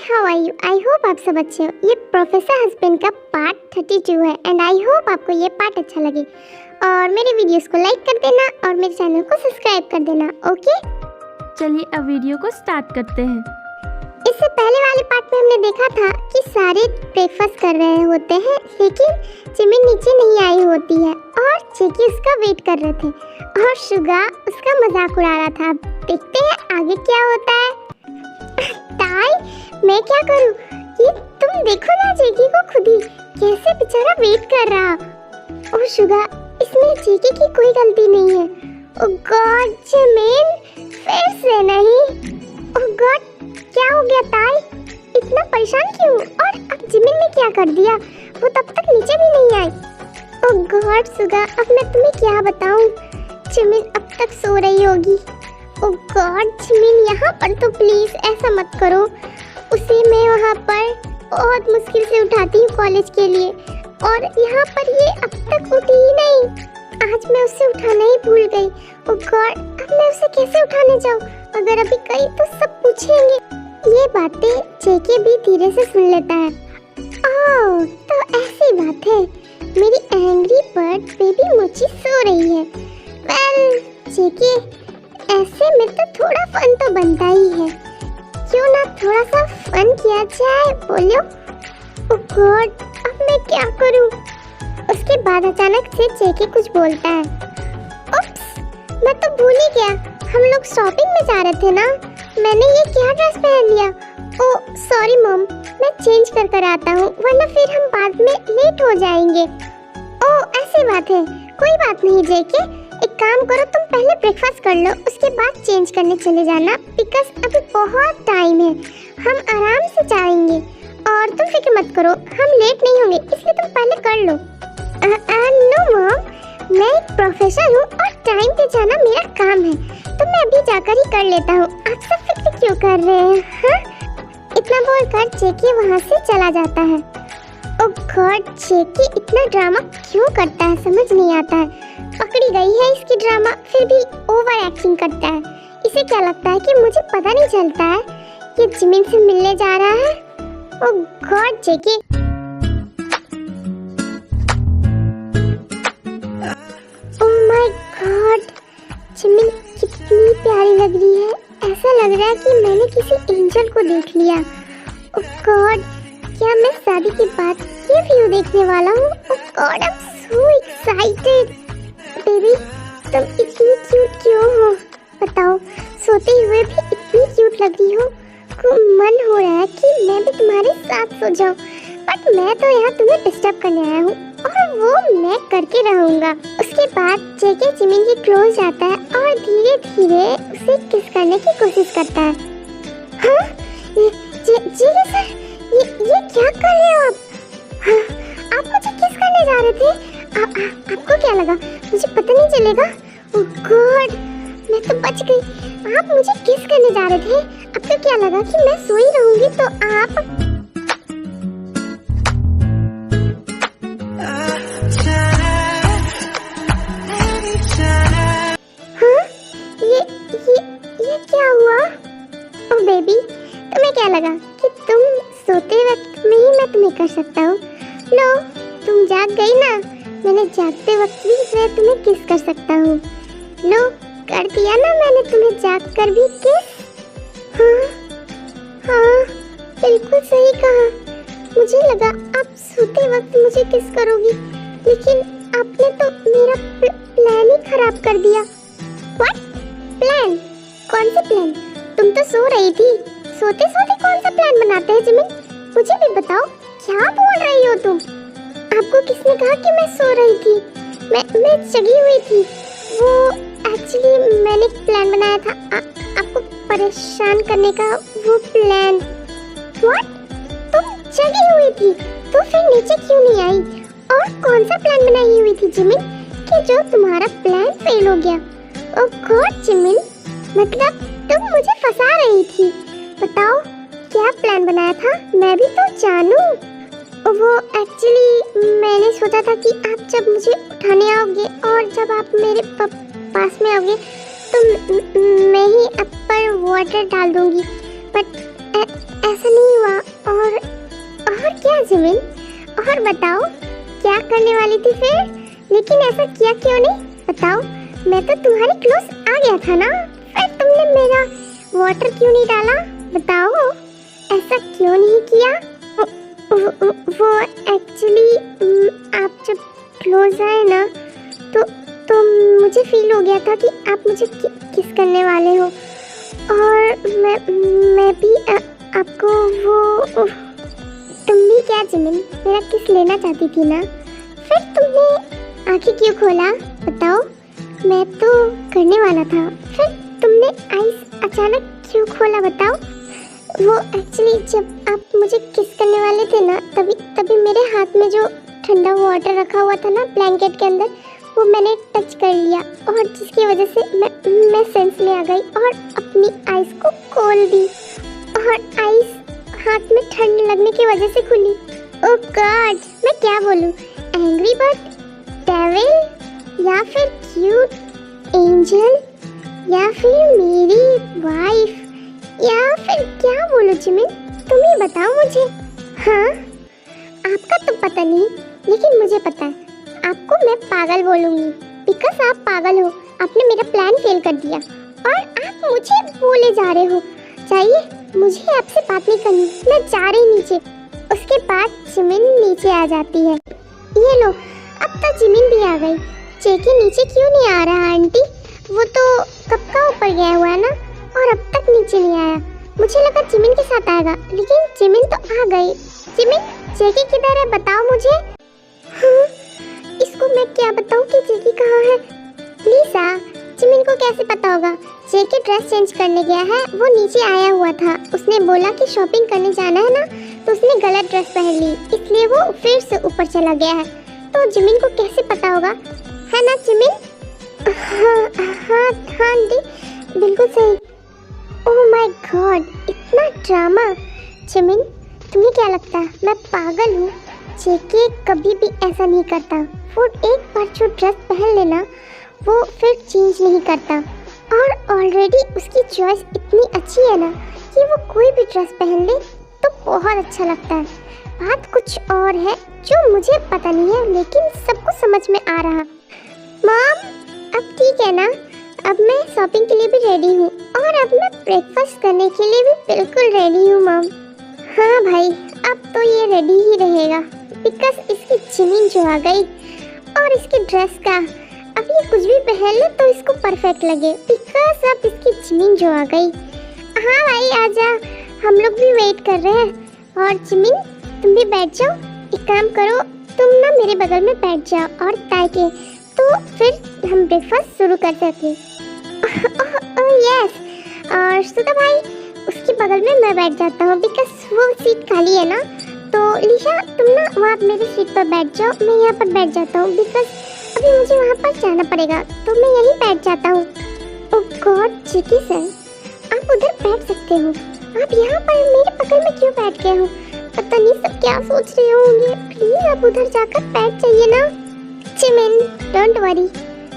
How are you? I hope आप सब अच्छे हो। ये प्रोफेसर हस्बैंड का पार्ट 32 है एंड आई होप आपको ये पार्ट अच्छा लगे और मेरे वीडियोस को लाइक कर देना और मेरे चैनल को सब्सक्राइब कर देना। ओके, चलिए अब वीडियो को स्टार्ट करते हैं। इससे पहले वाले पार्ट में हमने देखा था कि सारे ब्रेकफास्ट कर रहे होते हैं लेकिन जिमिन नीचे नहीं आई होती है और जेकी उसका वेट कर रहे थे और शुगा उसका मजाक उड़ा रहा था। देखते हैं आगे क्या होता है। ताई, मैं क्या करूं? ये तुम देखो ना जेकी को खुद ही कैसे बेचारा वेट कर रहा। ओ शुगा, इसमें जेकी की कोई गलती नहीं है। ओ गॉड जिमिन, फिर से नहीं। ओ गॉड, क्या हो गया ताई? इतना परेशान क्यों? और अब जिमिन ने क्या कर दिया? वो तब तक नीचे भी नहीं आई। ओ गॉड शुगा, अब मैं तुम्हें क्या बताऊं? जिमिन अब तक सो रही होगी। ओ गॉड जिमिन, यहाँ पर तो प्लीज ऐसा मत करो। उसे मैं वहाँ पर बहुत मुश्किल से उठाती हूँ कॉलेज के लिए और यहाँ पर ये अब तक उठी ही नहीं। आज मैं उसे उठाना ही भूल गई। ओ गॉड, अब मैं उसे कैसे उठाने जाऊँ? अगर अभी गई तो सब पूछेंगे। ये बातें जेके भी धीरे से सुन लेता है। ओह, तो ऐसी बात है। मेरी एंग्री बर्ड बेबी मोची सो रही है। वेल जेके, ऐसे में तो थोड़ा फन तो बनता ही है। क्यों ना थोड़ा सा फन किया जाए, बोलो। ओह गॉड, अब मैं क्या करूं? उसके बाद अचानक से जेके कुछ बोलता है। उप्स, मैं तो भूल ही गया, हम लोग शॉपिंग में जा रहे थे ना। मैंने ये क्या ड्रेस पहन लिया। ओह सॉरी मॉम, मैं चेंज कर कर आता हूँ वरना फिर हम बाद में लेट हो जाएंगे। ओह ऐसी बात है, कोई बात नहीं जेके, एक काम करो, तुम पहले ब्रेकफास्ट कर लो, उसके बाद चेंज करने चले जाना बिकॉज अभी बहुत टाइम है, हम आराम से जाएंगे और तुम फिक्र मत करो, हम लेट नहीं होंगे, इसलिए तुम पहले कर लो। नो मॉम, मैं एक प्रोफेसर हूँ और टाइम पे जाना मेरा काम है, तो मैं अभी जाकर ही कर लेता हूँ, आप सब फिक्र क्यों कर रहे हैं? हाँ? इतना बोलकर जेकी वहाँ से चला जाता है। ओह गॉड, जेकी इतना ड्रामा क्यों करता है समझ नहीं आता है। पकड़ी गई है इसकी ड्रामा, फिर भी ओवर एक्टिंग करता है। इसे क्या लगता है कि मुझे पता नहीं चलता है ये जिमिन से मिलने जा रहा है? ओह गॉड जेकी। ओह माय गॉड, जिमिन कितनी प्यारी लग रही है। ऐसा लग रहा है कि मैंने किसी एंजल को देख लिया। ओह गॉड, क्या मैं शादी के बाद ये व्यू देखने वाला हूँ? Oh god, I am so excited. Baby, तुम इतनी क्यूट क्यों हो? बताओ, सोते हुए भी इतनी क्यूट लग रही हो। मन हो रहा है कि मैं भी तुम्हारे साथ सो जाऊं, बट मैं तो यहाँ तुम्हें डिस्टर्ब करने आया हूँ और वो मैं करके रहूँगा। उसके बाद जेके जिमिन के क्लोज जाता है और धीरे धीरे उसे किस करने की कोशिश करता है। हाँ? जी सर, ये क्या कर रहे हो आप? हाँ, आप मुझे किस करने जा रहे थे? आपको क्या लगा मुझे पता नहीं चलेगा? ओह गॉड, मैं तो बच गई। आप मुझे किस करने जा रहे थे? आपको क्या लगा कि मैं सोई रहूंगी तो आप? हाँ? ये क्या हुआ? ओह बेबी, तुम्हें क्या लगा कि तुम सोते वक्त में ही मैं तुम्हें कर सकता हूँ? लो, तुम जाग गई ना, मैंने जागते वक्त भी मैं तुम्हें किस कर सकता हूँ। लो, कर दिया ना मैंने तुम्हें जाग कर भी किस। हाँ, बिल्कुल सही कहा। मुझे लगा आप सोते वक्त मुझे किस करोगी, लेकिन आपने तो मेरा प्लान ही खराब कर दिया। What plan? कौन सा प्लान? तुम तो सो रही थी। सोते सोते कौन सा प्लान बनाते हैं जिमिन? मुझे भी बताओ, क्या बोल रही हो तुम? आपको किसने कहा कि मैं सो रही थी? मैं जगी हुई थी। वो एक्चुअली मैंने एक प्लान बनाया था आपको परेशान करने का, वो प्लान। व्हाट? तुम जगी हुई थी तो फिर नीचे क्यों नहीं आई? और कौन सा प्लान बनाई हुई थी जिमिन कि जो तुम्हारा प्लान फेल हो गया? ओह गॉड जिमिन, मतलब तुम मुझे फंसा रही थी। बताओ क्या प्लान बनाया था, मैं भी तो जानूं। वो एक्चुअली मैंने सोचा था कि आप जब मुझे उठाने आओगे और जब आप मेरे पास में आओगे तो मैं ही आप पर वाटर डाल दूंगी, बट ऐसा नहीं हुआ। जिमिन, और बताओ क्या करने वाली थी फिर? लेकिन ऐसा किया क्यों नहीं? बताओ, मैं तो तुम्हारे क्लोज आ गया था ना, फिर तुमने मेरा वाटर क्यों नहीं डाला? बताओ, ऐसा क्यों नहीं किया? वो एक्चुअली आप जब क्लोज आए ना तो मुझे फील हो गया था कि आप मुझे किस करने वाले हो, और मैं भी आपको वो तुम भी क्या जिमिन मेरा किस लेना चाहती थी ना, फिर तुमने आंखें क्यों खोला? बताओ, मैं तो करने वाला था, फिर तुमने आईज अचानक क्यों खोला? बताओ। वो एक्चुअली जब आप मुझे किस करने वाले थे ना, तभी मेरे हाथ में जो ठंडा वाटर रखा हुआ था ना ब्लैंकेट के अंदर, वो मैंने टच कर लिया, और जिसकी वजह से मैं सेंस में आ गई और अपनी आईज को खोल दी, और आईज हाथ में ठंड लगने की वजह से खुली। ओह गॉड, मैं क्या बोलूं? एंग्री बर्ड, डेविल, या फिर क्यूट एंजल, या फिर मेरी वाइफ, या फिर क्या बोलूं जिमिन? तुम ही बताओ मुझे। हाँ, आपका तो पता नहीं, लेकिन मुझे पता है। आपको मैं पागल बोलूंगी, बिकॉज आप पागल हो। आपने मेरा प्लान फेल कर दिया और आप मुझे बोले जा रहे हो। चाहिए, मुझे आपसे बात नहीं करनी, मैं जा रही नीचे। उसके बाद जिमिन नीचे आ जाती है। ये लो, अब तो जिमिन भी आ गई। जेकी नीचे क्यों नहीं आ रहा आंटी? वो तो कब का ऊपर गया हुआ है ना, और अब तक नीचे नहीं आया। मुझे लगा जिमिन के साथ आएगा, लेकिन जिमिन तो आ गई। जिमिन, जेकी किधर है? बताओ मुझे। हाँ, इसको मैं क्या बताऊं कि जेकी कहाँ है? लीसा, जिमिन को कैसे पता होगा? जेकी ड्रेस चेंज करने गया है, वो नीचे आया हुआ था। उसने बोला कि शॉपिंग करने जाना है ना, तो उसने गलत ड्रेस पहन ली, इसलिए वो फिर से ऊपर चला गया है। तो जिमिन को कैसे पता होगा, है ना जिमिन? हाँ आंटी, बिल्कुल सही। ओह माय गॉड, इतना ड्रामा। जिमिन, तुम्हें क्या लगता है मैं पागल हूँ? जेके कभी भी ऐसा नहीं करता। वो एक बार जो ड्रेस पहन लेना, वो फिर चेंज नहीं करता, और ऑलरेडी उसकी चॉइस इतनी अच्छी है ना कि वो कोई भी ड्रेस पहन ले तो बहुत अच्छा लगता है। बात कुछ और है जो मुझे पता नहीं है, लेकिन सबको समझ में आ रहा। मॉम, अब ठीक है ना? अब मैं शॉपिंग के लिए भी रेडी हूँ, और अब मैं ब्रेकफास्ट करने के लिए भी बिल्कुल रेडी हूँ मॉम। हाँ भाई, अब तो ये रेडी ही रहेगा, बिकॉज इसकी जिमिन जो आ गई, और इसकी ड्रेस का अब ये कुछ भी पहन ले तो इसको परफेक्ट लगे, बिकॉज अब इसकी जिमिन जो आ गई। हाँ भाई, आजा, हम लोग भी वेट कर रहे हैं। और जिमिन, तुम भी बैठ जाओ। एक काम करो, तुम ना मेरे बगल में बैठ जाओ और ताकि तो फिर हम ब्रेकफास्ट शुरू कर सकें। ओह यस, और सुधा भाई, उसके बगल में मैं बैठ जाता हूँ, बिकॉज वो सीट खाली है ना। तो लिशा, तुम ना वहाँ मेरी सीट पर बैठ जाओ, मैं यहाँ पर बैठ जाता हूँ, बिकॉज अभी मुझे वहाँ पर जाना पड़ेगा, तो मैं यहीं बैठ जाता हूँ। ओह गॉड, जेकी सर, आप उधर बैठ सकते हो, आप यहाँ पर मेरे बगल में क्यों बैठ गए हो? पता नहीं सब क्या सोच रहे होंगे। प्लीज आप उधर जाकर बैठ जाइए ना। जिमिन, डोंट वरी,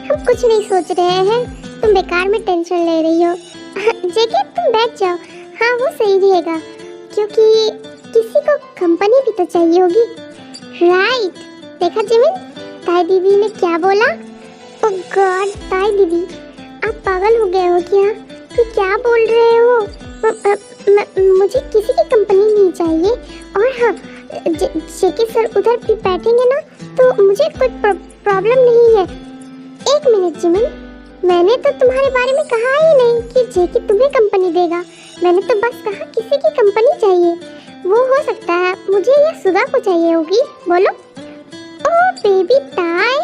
हम कुछ नहीं सोच रहे हैं, तुम बेकार में टेंशन ले रही हो। जेकी, तुम बैठ जाओ। हाँ, वो सही रहेगा, क्योंकि किसी को कंपनी भी तो चाहिए होगी, राइट? देखा जिमिन, ताई दीदी ने क्या बोला? ओह गॉड, ताई दीदी, आप पागल हो गए हो क्या? तो क्या बोल रहे हो? मुझे किसी की कंपनी नहीं चाहिए, और हाँ, जेके सर उधर भी बैठेंगे ना, तो मुझे कोई प्रॉब्लम नहीं है। एक मिनट जिमिन, मैंने तो तुम्हारे बारे में कहा ही नहीं कि जेके तुम्हें कंपनी देगा। मैंने तो बस कहा किसी की कंपनी चाहिए। वो हो सकता है मुझे या सुधा को चाहिए होगी। बोलो। ओह बेबी ताई,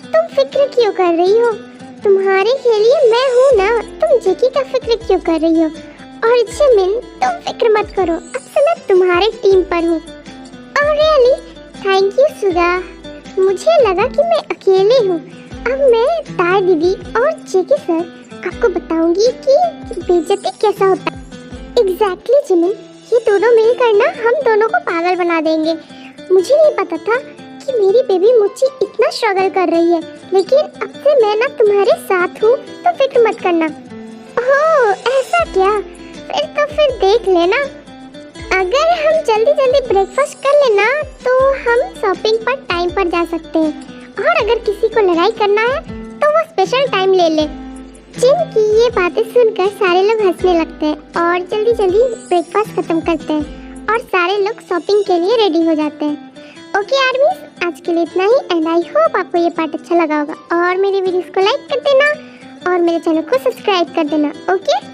तुम फिक्र क्यों कर रही हो? तुम्हारे के लिए मैं हूँ ना, तुम जेकी का फिक्र क्यों कर रही हो? और जिमिन, तुम फिक्र मत करो, अब से मैं तुम्हारे टीम पर हूँ। ओह रियली, थैंक यू सुधा, मुझे लगा कि मैं अकेले हूँ। अब मैं ताई दीदी और जेकी सर आपको बताऊंगी कि बेइज्जती कैसा होता है। एग्जैक्टली जिमिन, ये दोनों मिलकर ना हम दोनों को पागल बना देंगे। मुझे नहीं पता था कि मेरी बेबी मुझे इतना स्ट्रगल कर रही है, लेकिन अब से मैं ना तुम्हारे साथ हूँ, तो फिक्र मत करना। ओह ऐसा क्या? फिर देख लेना, अगर हम जल्दी जल्दी ब्रेकफास्ट कर लेना तो हम शॉपिंग पर टाइम पर जा सकते हैं। और अगर किसी को लड़ाई करना है तो वो स्पेशल टाइम ले ले। जिन की ये बातें सुनकर सारे लोग हंसने लगते हैं और जल्दी जल्दी ब्रेकफास्ट खत्म करते हैं और सारे लोग शॉपिंग के लिए रेडी हो जाते हैं। ओके आर्मीज, आज के लिए इतना ही एंड आई होप आपको ये पार्ट अच्छा लगा होगा और मेरे वीडियोस को लाइक कर देना और मेरे चैनल को सब्सक्राइब कर देना। ओके।